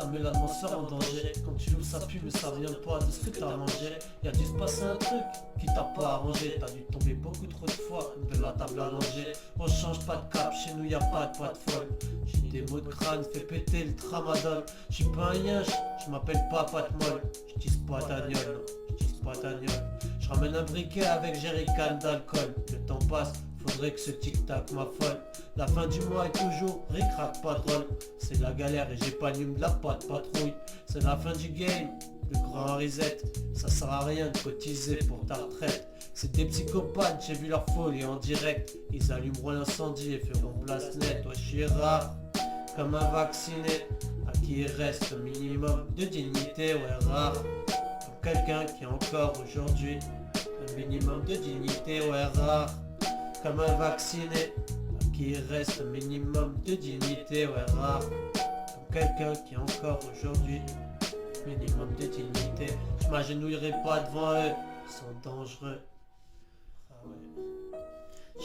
ça met l'atmosphère en danger. Quand tu l'ouvres ça pue mais ça vient pas de ce que t'as mangé. Y'a dû se passer un truc qui t'a pas arrangé. T'as dû tomber beaucoup trop de fois de la table allongée. On change pas de cap, chez nous y'a pas de folle. J'ai des mots de crâne, fais péter le tramadol. J'suis pas un yinche, j'm'appelle pas Pat Molle. J'tisse pas d'agnole, non, j'tisse pas d'agnole. J'ramène un briquet avec jerrycan d'alcool. Le temps passe, faudrait que ce tic-tac m'affole. La fin du mois est toujours ric-rac pas drôle. C'est la galère et j'épanouis de la patte patrouille. C'est la fin du game, le grand reset. Ça sert à rien de cotiser pour ta retraite. C'est des psychopathes, j'ai vu leur folie en direct. Ils allumeront l'incendie et feront place nette. Ouais, je suis rare, comme un vacciné, à qui il reste un minimum de dignité. Ouais, rare, comme quelqu'un qui encore aujourd'hui un minimum de dignité. Ouais, rare, comme un vacciné, à qui il reste un minimum de dignité. Ouais, rare, comme quelqu'un qui encore aujourd'hui minimum de dignité. Je m'agenouillerai pas devant eux, ils sont dangereux. Ah ouais.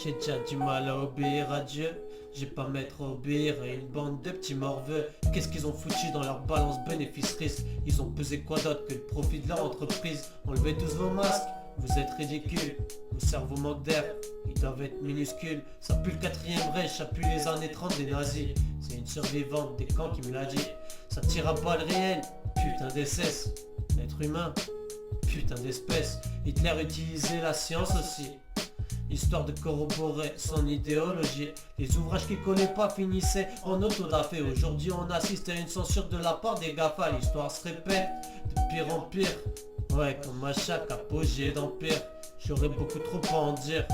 J'ai déjà du mal à obéir à Dieu. J'ai pas m'être à obéir à une bande de petits morveux. Qu'est-ce qu'ils ont foutu dans leur balance bénéfice-risque? Ils ont pesé quoi d'autre que le profit de leur entreprise? Enlevez tous vos masques, vous êtes ridicules. Vos cerveaux manquent d'air, ils doivent être minuscules. Ça pue le quatrième Reich, ça pue les années 30 des nazis. C'est une survivante des camps qui me l'a dit. Ça tire à pas le réel, putain d'essence. L'être humain, putain d'espèce. Hitler utilisait la science aussi, histoire de corroborer son idéologie. Les ouvrages qu'il connaît pas finissaient en autodafé. Aujourd'hui on assiste à une censure de la part des GAFA. L'histoire se répète de pire en pire. Ouais, comme à chaque apogée d'empire. J'aurais beaucoup trop à en dire.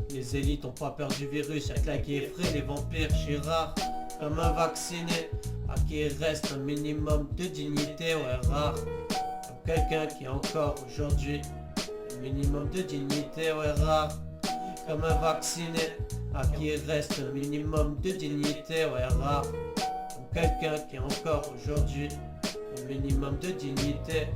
Les élites ont pas peur du virus, y'a que là qui effraie les vampires. J'suis rare, comme un vacciné, à qui il reste un minimum de dignité. Ouais, rare, comme quelqu'un qui a encore aujourd'hui un minimum de dignité. Ouais, rare, comme un vacciné, à qui il reste un minimum de dignité. Ouais, rare, comme quelqu'un qui a encore aujourd'hui un minimum de dignité.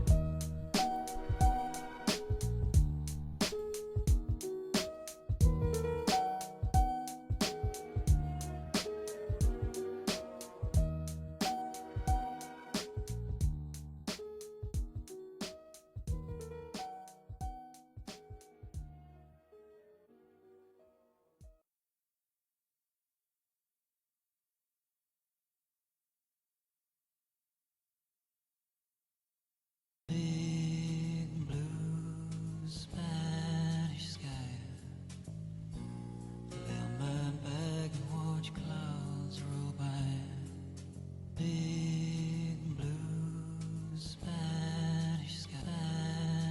Big blue Spanish sky. Fill my bag and watch clouds roll by. Big blue Spanish sky.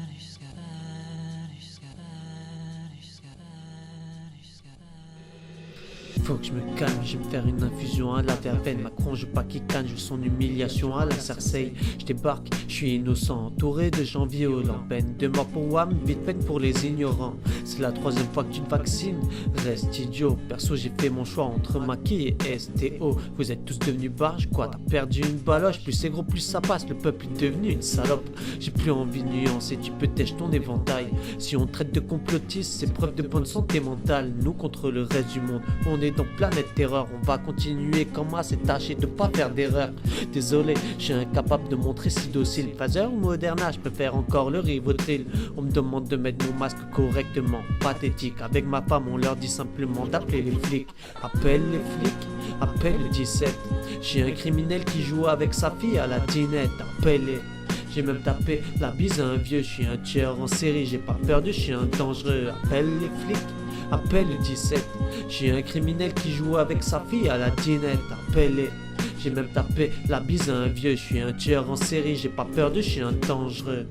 Spanish sky. Spanish sky. Spanish sky. Spanish sky. Faut que je me calme, je vais me faire une infusion à la verveine. Macron, je veux pas qu'il canne, je veux son humiliation à la Cersei. Je débarque, je suis innocent, entouré de gens violents. Peine de mort pour WAM, vite peine pour les ignorants. C'est la troisième fois que tu te vaccines, reste idiot. Perso, j'ai fait mon choix entre maquis et STO. Vous êtes tous devenus barges, quoi, t'as perdu une baloche. Plus c'est gros, plus ça passe, le peuple est devenu une salope. J'ai plus envie de nuancer, tu peux tèche ton éventail. Si on traite de complotiste, c'est preuve de bonne santé mentale. Nous contre le reste du monde, on est dans planète terreur. On va continuer comme à c'est tâcher de pas faire d'erreur. Désolé, je suis incapable de montrer si docile. Pfizer ou Moderna, je préfère encore le Rivotril. On me demande de mettre mon masque correctement, pathétique. Avec ma femme, on leur dit simplement d'appeler les flics. Appelle les flics, appelle le 17. J'ai un criminel qui joue avec sa fille à la dinette. Appelle-les. J'ai même tapé la bise à un vieux. Je suis un tueur en série, j'ai pas peur de chien dangereux. Appelle les flics, appelle le 17. J'ai un criminel qui joue avec sa fille à la dinette. Appelle-les. J'ai même tapé la bise à un vieux. Je suis un tueur en série, j'ai pas peur de chien dangereux.